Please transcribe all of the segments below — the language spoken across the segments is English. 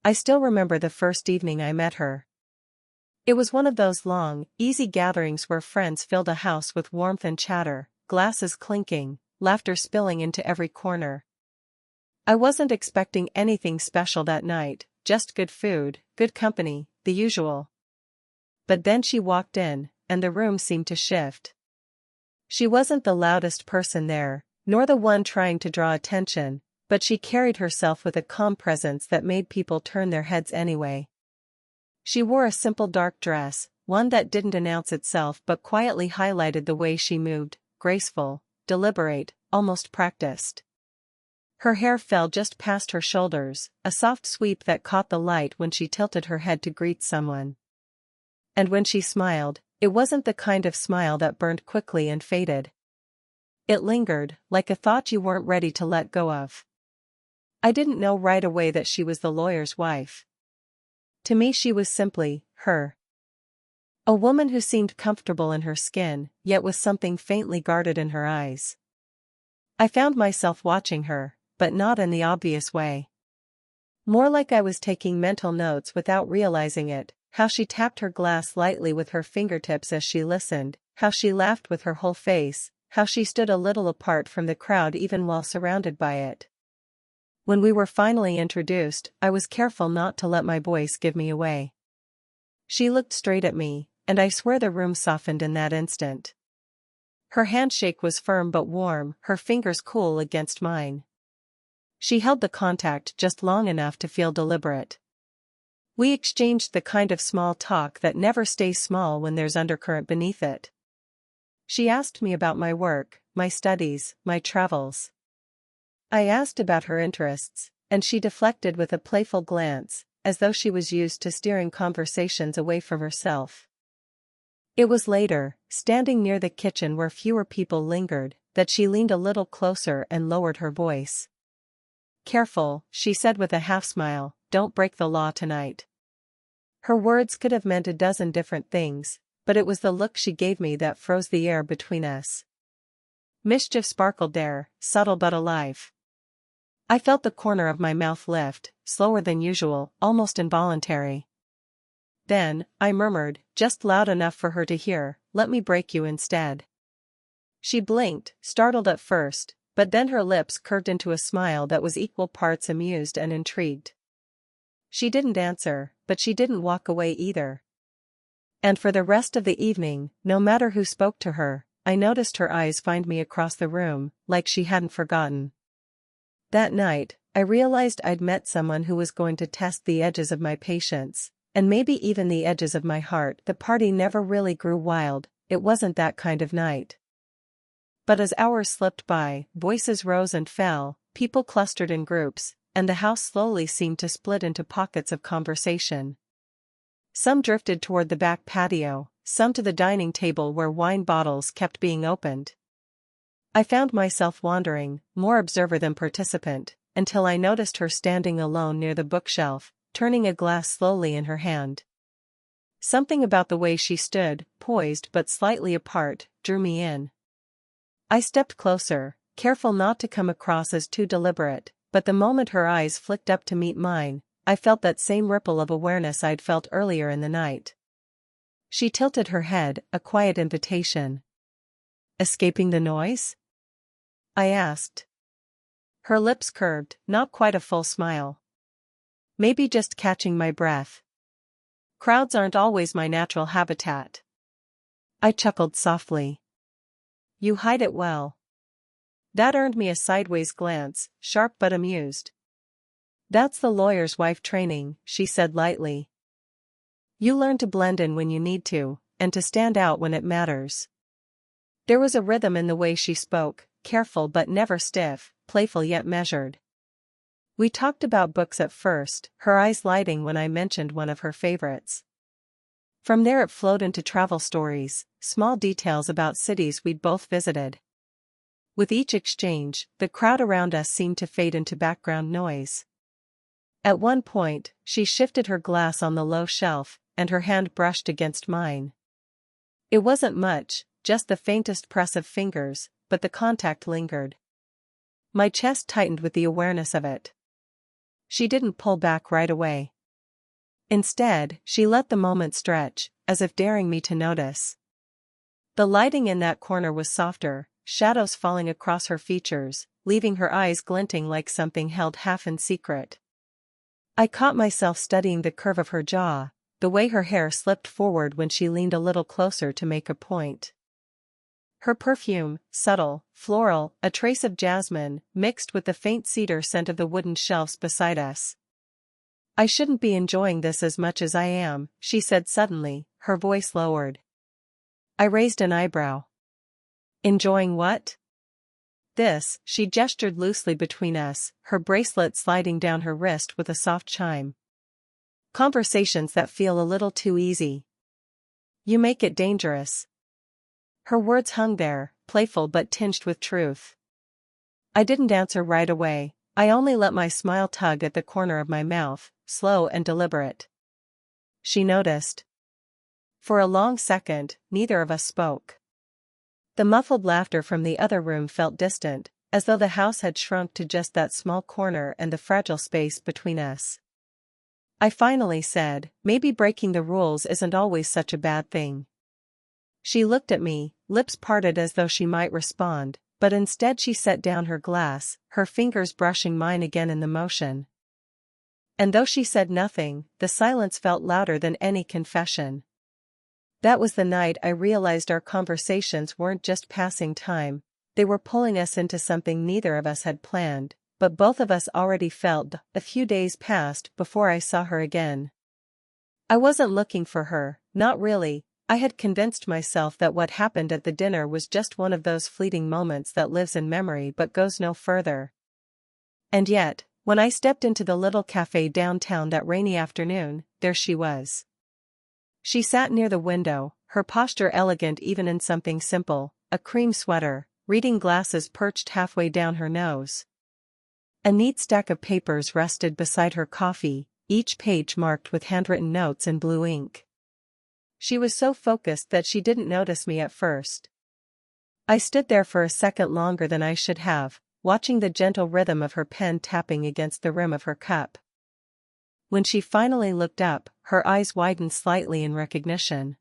I still remember the first evening I met her. It was one of those long, easy gatherings where friends filled a house with warmth and chatter, glasses clinking, laughter spilling into every corner. I wasn't expecting anything special that night, just good food, good company, the usual. But then she walked in, and the room seemed to shift. She wasn't the loudest person there, nor the one trying to draw attention, but she carried herself with a calm presence that made people turn their heads anyway. She wore a simple dark dress, one that didn't announce itself but quietly highlighted the way she moved, graceful, deliberate, almost practiced. Her hair fell just past her shoulders, a soft sweep that caught the light when she tilted her head to greet someone. And when she smiled, it wasn't the kind of smile that burned quickly and faded. It lingered, like a thought you weren't ready to let go of. I didn't know right away that she was the lawyer's wife. To me she was simply, her. A woman who seemed comfortable in her skin, yet with something faintly guarded in her eyes. I found myself watching her, but not in the obvious way. More like I was taking mental notes without realizing it, how she tapped her glass lightly with her fingertips as she listened, how she laughed with her whole face, how she stood a little apart from the crowd even while surrounded by it. When we were finally introduced, I was careful not to let my voice give me away. She looked straight at me, and I swear the room softened in that instant. Her handshake was firm but warm, her fingers cool against mine. She held the contact just long enough to feel deliberate. We exchanged the kind of small talk that never stays small when there's undercurrent beneath it. She asked me about my work, my studies, my travels. I asked about her interests, and she deflected with a playful glance, as though she was used to steering conversations away from herself. It was later, standing near the kitchen where fewer people lingered, that she leaned a little closer and lowered her voice. "Careful," she said with a half-smile, "don't break the law tonight." Her words could have meant a dozen different things, but it was the look she gave me that froze the air between us. Mischief sparkled there, subtle but alive. I felt the corner of my mouth lift, slower than usual, almost involuntary. Then, I murmured, just loud enough for her to hear, "Let me break you instead." She blinked, startled at first, but then her lips curved into a smile that was equal parts amused and intrigued. She didn't answer, but she didn't walk away either. And for the rest of the evening, no matter who spoke to her, I noticed her eyes find me across the room, like she hadn't forgotten. That night, I realized I'd met someone who was going to test the edges of my patience, and maybe even the edges of my heart. The party never really grew wild, it wasn't that kind of night. But as hours slipped by, voices rose and fell, people clustered in groups, and the house slowly seemed to split into pockets of conversation. Some drifted toward the back patio, some to the dining table where wine bottles kept being opened. I found myself wandering, more observer than participant, until I noticed her standing alone near the bookshelf, turning a glass slowly in her hand. Something about the way she stood, poised but slightly apart, drew me in. I stepped closer, careful not to come across as too deliberate, but the moment her eyes flicked up to meet mine, I felt that same ripple of awareness I'd felt earlier in the night. She tilted her head, a quiet invitation. "Escaping the noise?" I asked. Her lips curved, not quite a full smile. "Maybe just catching my breath. Crowds aren't always my natural habitat." I chuckled softly. "You hide it well." That earned me a sideways glance, sharp but amused. "That's the lawyer's wife training," she said lightly. "You learn to blend in when you need to, and to stand out when it matters." There was a rhythm in the way she spoke, careful but never stiff, playful yet measured. We talked about books at first, her eyes lighting when I mentioned one of her favorites. From there it flowed into travel stories, small details about cities we'd both visited. With each exchange, the crowd around us seemed to fade into background noise. At one point, she shifted her glass on the low shelf, and her hand brushed against mine. It wasn't much, just the faintest press of fingers, but the contact lingered. My chest tightened with the awareness of it. She didn't pull back right away. Instead, she let the moment stretch, as if daring me to notice. The lighting in that corner was softer, shadows falling across her features, leaving her eyes glinting like something held half in secret. I caught myself studying the curve of her jaw, the way her hair slipped forward when she leaned a little closer to make a point. Her perfume, subtle, floral, a trace of jasmine, mixed with the faint cedar scent of the wooden shelves beside us. "I shouldn't be enjoying this as much as I am," she said suddenly, her voice lowered. I raised an eyebrow. "Enjoying what?" "This," she gestured loosely between us, her bracelet sliding down her wrist with a soft chime. "Conversations that feel a little too easy. You make it dangerous." Her words hung there, playful but tinged with truth. I didn't answer right away, I only let my smile tug at the corner of my mouth, slow and deliberate. She noticed. For a long second, neither of us spoke. The muffled laughter from the other room felt distant, as though the house had shrunk to just that small corner and the fragile space between us. I finally said, "Maybe breaking the rules isn't always such a bad thing." She looked at me, lips parted as though she might respond, but instead she set down her glass, her fingers brushing mine again in the motion. And though she said nothing, the silence felt louder than any confession. That was the night I realized our conversations weren't just passing time, they were pulling us into something neither of us had planned, but both of us already felt. A few days passed before I saw her again. I wasn't looking for her, not really. I had convinced myself that what happened at the dinner was just one of those fleeting moments that lives in memory but goes no further. And yet, when I stepped into the little cafe downtown that rainy afternoon, there she was. She sat near the window, her posture elegant even in something simple, a cream sweater, reading glasses perched halfway down her nose. A neat stack of papers rested beside her coffee, each page marked with handwritten notes in blue ink. She was so focused that she didn't notice me at first. I stood there for a second longer than I should have, watching the gentle rhythm of her pen tapping against the rim of her cup. When she finally looked up, her eyes widened slightly in recognition.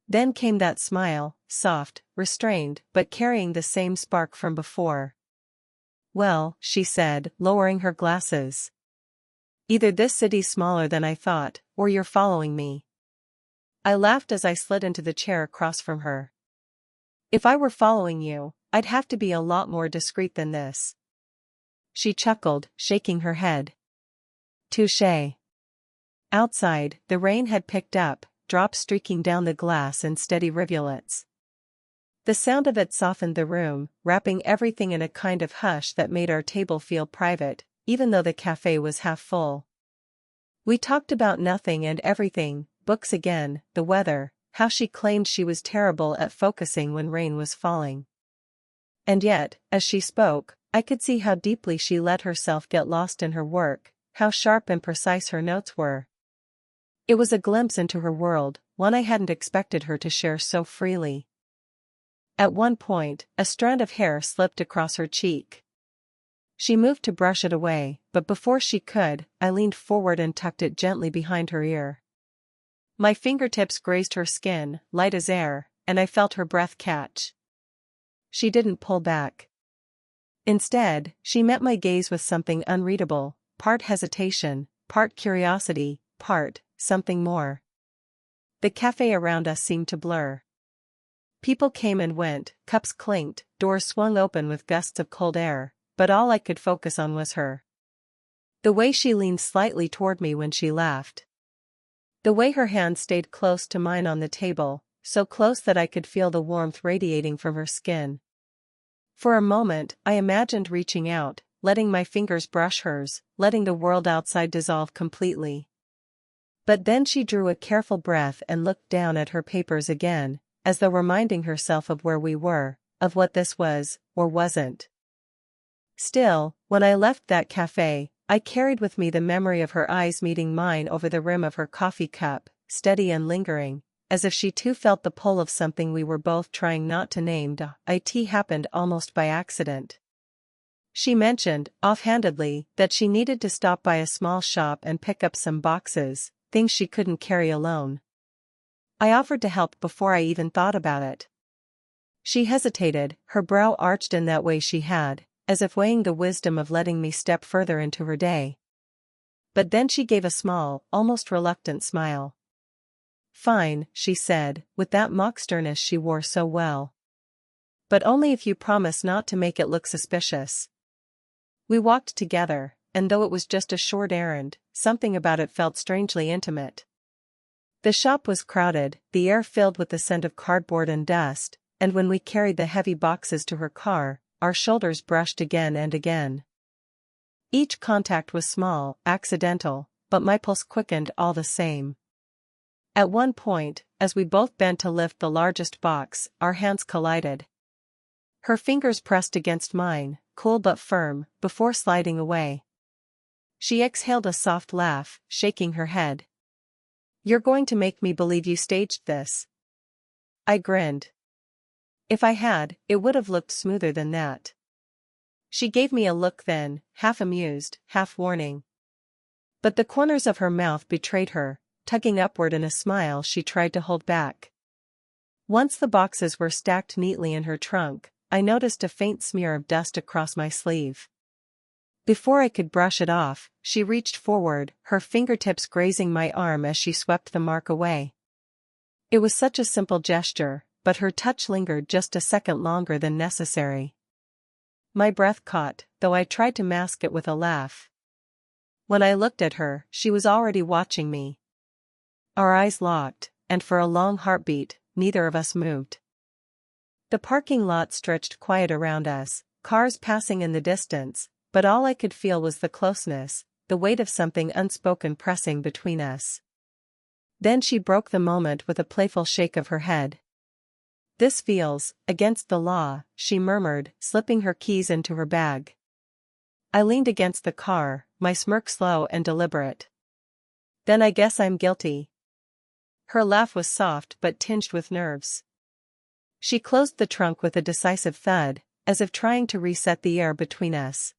Then came that smile, soft, restrained, but carrying the same spark from before. "Well," she said, lowering her glasses. "Either this city's smaller than I thought, or you're following me." I laughed as I slid into the chair across from her. "If I were following you, I'd have to be a lot more discreet than this." She chuckled, shaking her head. "Touché." Outside, the rain had picked up, drops streaking down the glass in steady rivulets. The sound of it softened the room, wrapping everything in a kind of hush that made our table feel private, even though the cafe was half full. We talked about nothing and everything, books again, the weather, how she claimed she was terrible at focusing when rain was falling. And yet, as she spoke, I could see how deeply she let herself get lost in her work, how sharp and precise her notes were. It was a glimpse into her world, one I hadn't expected her to share so freely. At one point, a strand of hair slipped across her cheek. She moved to brush it away, but before she could, I leaned forward and tucked it gently behind her ear. My fingertips grazed her skin, light as air, and I felt her breath catch. She didn't pull back. Instead, she met my gaze with something unreadable, part hesitation, part curiosity, part something more. The cafe around us seemed to blur. People came and went, cups clinked, doors swung open with gusts of cold air, but all I could focus on was her. The way she leaned slightly toward me when she laughed. The way her hand stayed close to mine on the table, so close that I could feel the warmth radiating from her skin. For a moment, I imagined reaching out, letting my fingers brush hers, letting the world outside dissolve completely. But then she drew a careful breath and looked down at her papers again, as though reminding herself of where we were, of what this was, or wasn't. Still, when I left that cafe, I carried with me the memory of her eyes meeting mine over the rim of her coffee cup, steady and lingering, as if she too felt the pull of something we were both trying not to name. It happened almost by accident. She mentioned, offhandedly, that she needed to stop by a small shop and pick up some boxes, things she couldn't carry alone. I offered to help before I even thought about it. She hesitated, her brow arched in that way she had, as if weighing the wisdom of letting me step further into her day. But then she gave a small, almost reluctant smile. "Fine," she said, with that mock sternness she wore so well. "But only if you promise not to make it look suspicious." We walked together, and though it was just a short errand, something about it felt strangely intimate. The shop was crowded, the air filled with the scent of cardboard and dust, and when we carried the heavy boxes to her car, our shoulders brushed again and again. Each contact was small, accidental, but my pulse quickened all the same. At one point, as we both bent to lift the largest box, our hands collided. Her fingers pressed against mine, cool but firm, before sliding away. She exhaled a soft laugh, shaking her head. "You're going to make me believe you staged this." I grinned. "If I had, it would have looked smoother than that." She gave me a look then, half amused, half warning. But the corners of her mouth betrayed her, tugging upward in a smile she tried to hold back. Once the boxes were stacked neatly in her trunk, I noticed a faint smear of dust across my sleeve. Before I could brush it off, she reached forward, her fingertips grazing my arm as she swept the mark away. It was such a simple gesture, but her touch lingered just a second longer than necessary. My breath caught, though I tried to mask it with a laugh. When I looked at her, she was already watching me. Our eyes locked, and for a long heartbeat, neither of us moved. The parking lot stretched quiet around us, cars passing in the distance, but all I could feel was the closeness, the weight of something unspoken pressing between us. Then she broke the moment with a playful shake of her head. "This feels against the law," she murmured, slipping her keys into her bag. I leaned against the car, my smirk slow and deliberate. "Then I guess I'm guilty." Her laugh was soft but tinged with nerves. She closed the trunk with a decisive thud, as if trying to reset the air between us.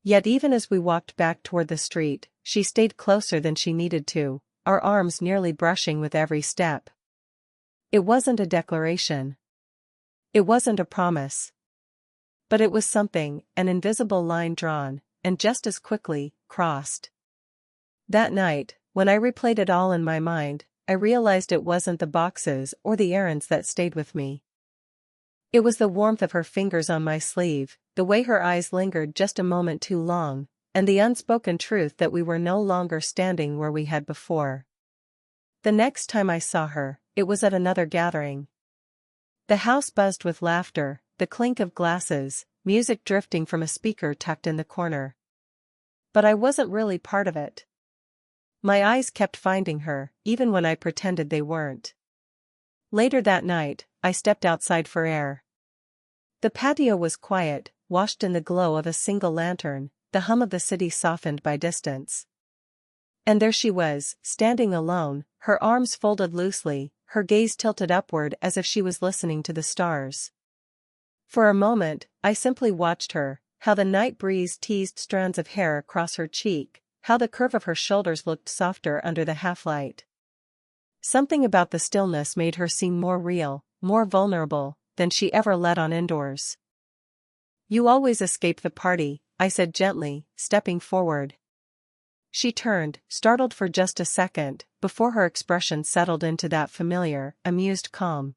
Yet even as we walked back toward the street, she stayed closer than she needed to, our arms nearly brushing with every step. It wasn't a declaration. It wasn't a promise. But it was something, an invisible line drawn, and just as quickly, crossed. That night, when I replayed it all in my mind, I realized it wasn't the boxes or the errands that stayed with me. It was the warmth of her fingers on my sleeve, the way her eyes lingered just a moment too long, and the unspoken truth that we were no longer standing where we had before. The next time I saw her, it was at another gathering. The house buzzed with laughter, the clink of glasses, music drifting from a speaker tucked in the corner. But I wasn't really part of it. My eyes kept finding her, even when I pretended they weren't. Later that night, I stepped outside for air. The patio was quiet, washed in the glow of a single lantern, the hum of the city softened by distance. And there she was, standing alone, her arms folded loosely, her gaze tilted upward as if she was listening to the stars. For a moment, I simply watched her, how the night breeze teased strands of hair across her cheek, how the curve of her shoulders looked softer under the half-light. Something about the stillness made her seem more real, more vulnerable, than she ever let on indoors. "You always escape the party," I said gently, stepping forward. She turned, startled for just a second, before her expression settled into that familiar, amused calm.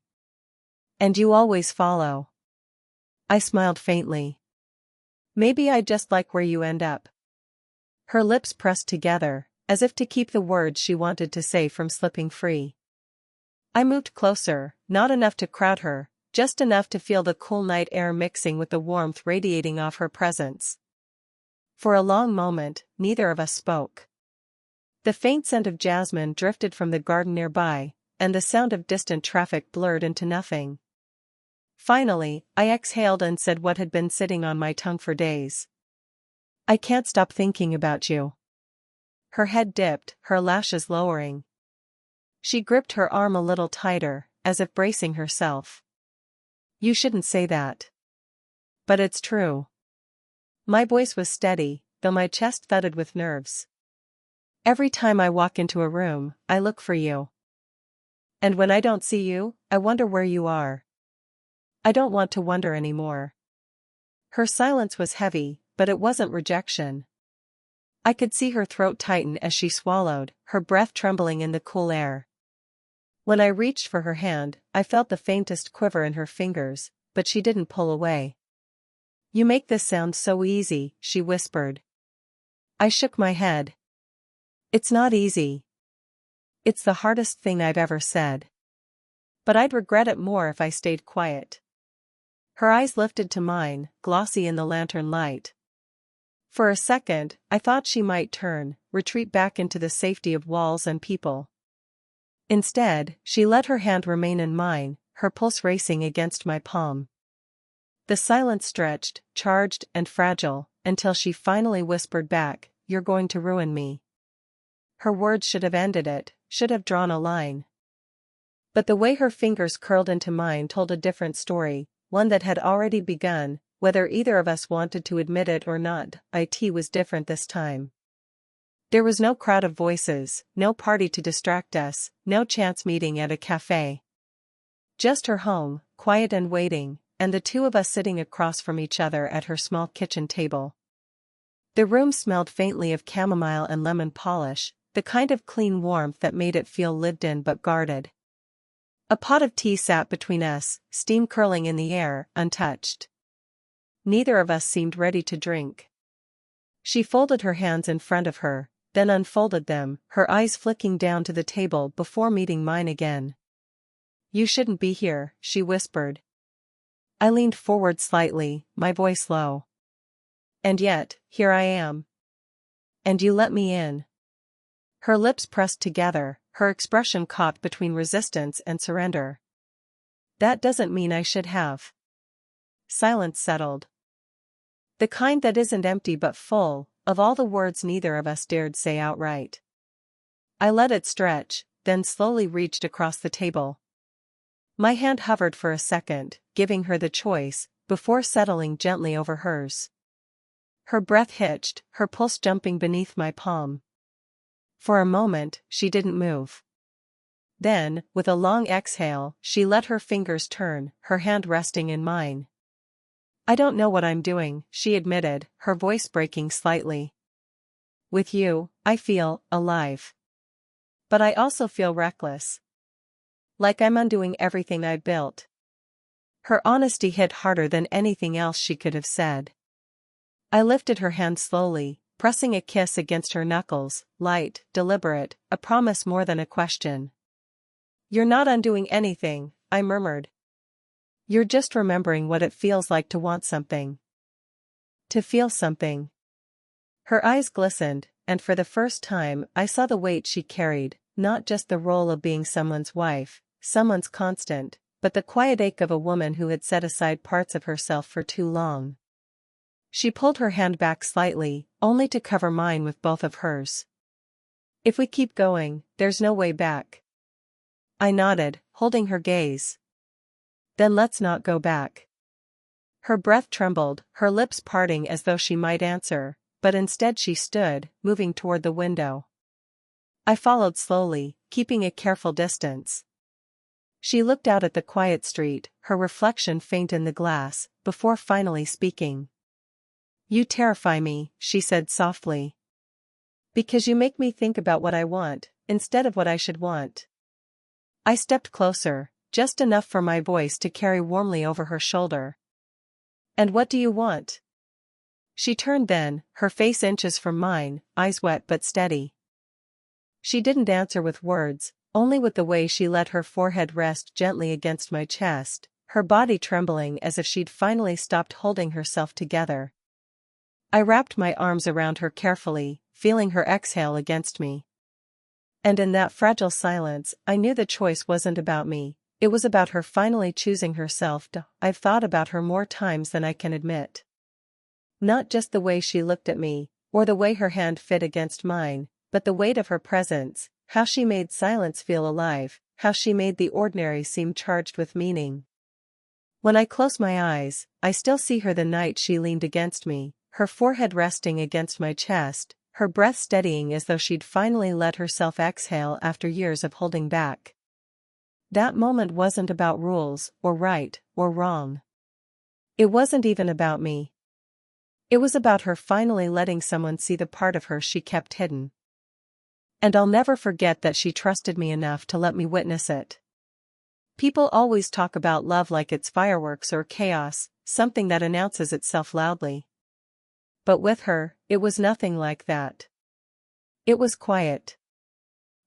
"And you always follow." I smiled faintly. "Maybe I just like where you end up." Her lips pressed together, as if to keep the words she wanted to say from slipping free. I moved closer, not enough to crowd her, just enough to feel the cool night air mixing with the warmth radiating off her presence. For a long moment, neither of us spoke. The faint scent of jasmine drifted from the garden nearby, and the sound of distant traffic blurred into nothing. Finally, I exhaled and said what had been sitting on my tongue for days. "I can't stop thinking about you." Her head dipped, her lashes lowering. She gripped her arm a little tighter, as if bracing herself. "You shouldn't say that." "But it's true." My voice was steady, though my chest thudded with nerves. Every time I walk into a room, I look for you. And when I don't see you, I wonder where you are. I don't want to wonder anymore. Her silence was heavy, but it wasn't rejection. I could see her throat tighten as she swallowed, her breath trembling in the cool air. When I reached for her hand, I felt the faintest quiver in her fingers, but she didn't pull away. "You make this sound so easy," she whispered. I shook my head. "It's not easy. It's the hardest thing I've ever said. But I'd regret it more if I stayed quiet." Her eyes lifted to mine, glossy in the lantern light. For a second, I thought she might turn, retreat back into the safety of walls and people. Instead, she let her hand remain in mine, her pulse racing against my palm. The silence stretched, charged and fragile, until she finally whispered back, "You're going to ruin me." Her words should have ended it, should have drawn a line. But the way her fingers curled into mine told a different story, one that had already begun, whether either of us wanted to admit it or not. It was different this time. There was no crowd of voices, no party to distract us, no chance meeting at a cafe. Just her home, quiet and waiting, and the two of us sitting across from each other at her small kitchen table. The room smelled faintly of chamomile and lemon polish, the kind of clean warmth that made it feel lived in but guarded. A pot of tea sat between us, steam curling in the air, untouched. Neither of us seemed ready to drink. She folded her hands in front of her, then unfolded them, her eyes flicking down to the table before meeting mine again. "You shouldn't be here," she whispered. I leaned forward slightly, my voice low. "And yet, here I am. And you let me in." Her lips pressed together, her expression caught between resistance and surrender. "That doesn't mean I should have." Silence settled. The kind that isn't empty but full, of all the words neither of us dared say outright. I let it stretch, then slowly reached across the table. My hand hovered for a second, giving her the choice, before settling gently over hers. Her breath hitched, her pulse jumping beneath my palm. For a moment, she didn't move. Then, with a long exhale, she let her fingers turn, her hand resting in mine. "I don't know what I'm doing," she admitted, her voice breaking slightly. "With you, I feel alive. But I also feel reckless. Like I'm undoing everything I've built." Her honesty hit harder than anything else she could have said. I lifted her hand slowly, pressing a kiss against her knuckles, light, deliberate, a promise more than a question. "You're not undoing anything," I murmured. "You're just remembering what it feels like to want something. To feel something." Her eyes glistened, and for the first time I saw the weight she carried, not just the role of being someone's wife, someone's constant, but the quiet ache of a woman who had set aside parts of herself for too long. She pulled her hand back slightly, only to cover mine with both of hers. "If we keep going, there's no way back." I nodded, holding her gaze. "Then let's not go back." Her breath trembled, her lips parting as though she might answer, but instead she stood, moving toward the window. I followed slowly, keeping a careful distance. She looked out at the quiet street, her reflection faint in the glass, before finally speaking. "You terrify me," she said softly. "Because you make me think about what I want, instead of what I should want." I stepped closer, just enough for my voice to carry warmly over her shoulder. "And what do you want?" She turned then, her face inches from mine, eyes wet but steady. She didn't answer with words, only with the way she let her forehead rest gently against my chest, her body trembling as if she'd finally stopped holding herself together. I wrapped my arms around her carefully, feeling her exhale against me. And in that fragile silence, I knew the choice wasn't about me, it was about her finally choosing herself. I've thought about her more times than I can admit. Not just the way she looked at me, or the way her hand fit against mine, but the weight of her presence, how she made silence feel alive, how she made the ordinary seem charged with meaning. When I close my eyes, I still see her the night she leaned against me, her forehead resting against my chest, her breath steadying as though she'd finally let herself exhale after years of holding back. That moment wasn't about rules, or right, or wrong. It wasn't even about me. It was about her finally letting someone see the part of her she kept hidden. And I'll never forget that she trusted me enough to let me witness it. People always talk about love like it's fireworks or chaos, something that announces itself loudly. But with her, it was nothing like that. It was quiet.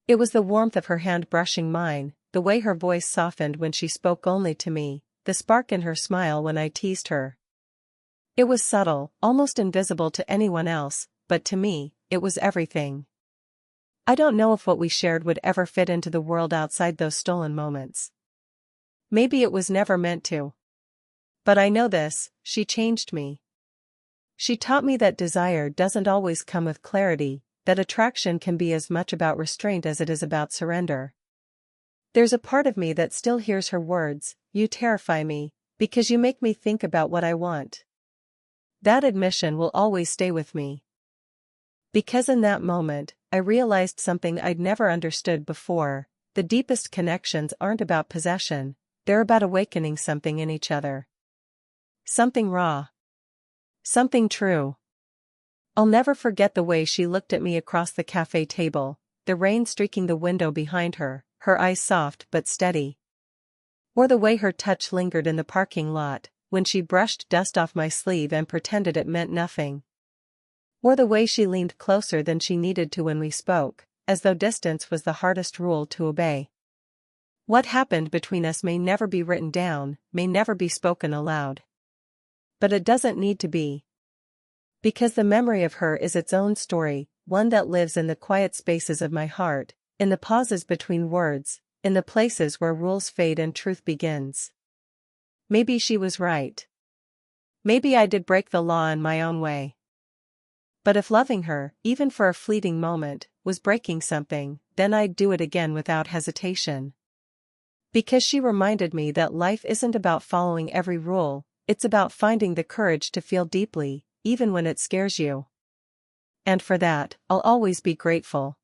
It was the warmth of her hand brushing mine, the way her voice softened when she spoke only to me, the spark in her smile when I teased her. It was subtle, almost invisible to anyone else, but to me, it was everything. I don't know if what we shared would ever fit into the world outside those stolen moments. Maybe it was never meant to. But I know this, she changed me. She taught me that desire doesn't always come with clarity, that attraction can be as much about restraint as it is about surrender. There's a part of me that still hears her words, "You terrify me, because you make me think about what I want." That admission will always stay with me. Because in that moment, I realized something I'd never understood before: the deepest connections aren't about possession, they're about awakening something in each other. Something raw. Something true. I'll never forget the way she looked at me across the cafe table, the rain streaking the window behind her, her eyes soft but steady. Or the way her touch lingered in the parking lot, when she brushed dust off my sleeve and pretended it meant nothing. Or the way she leaned closer than she needed to when we spoke, as though distance was the hardest rule to obey. What happened between us may never be written down, may never be spoken aloud. But it doesn't need to be. Because the memory of her is its own story, one that lives in the quiet spaces of my heart, in the pauses between words, in the places where rules fade and truth begins. Maybe she was right. Maybe I did break the law in my own way. But if loving her, even for a fleeting moment, was breaking something, then I'd do it again without hesitation. Because she reminded me that life isn't about following every rule, it's about finding the courage to feel deeply, even when it scares you. And for that, I'll always be grateful.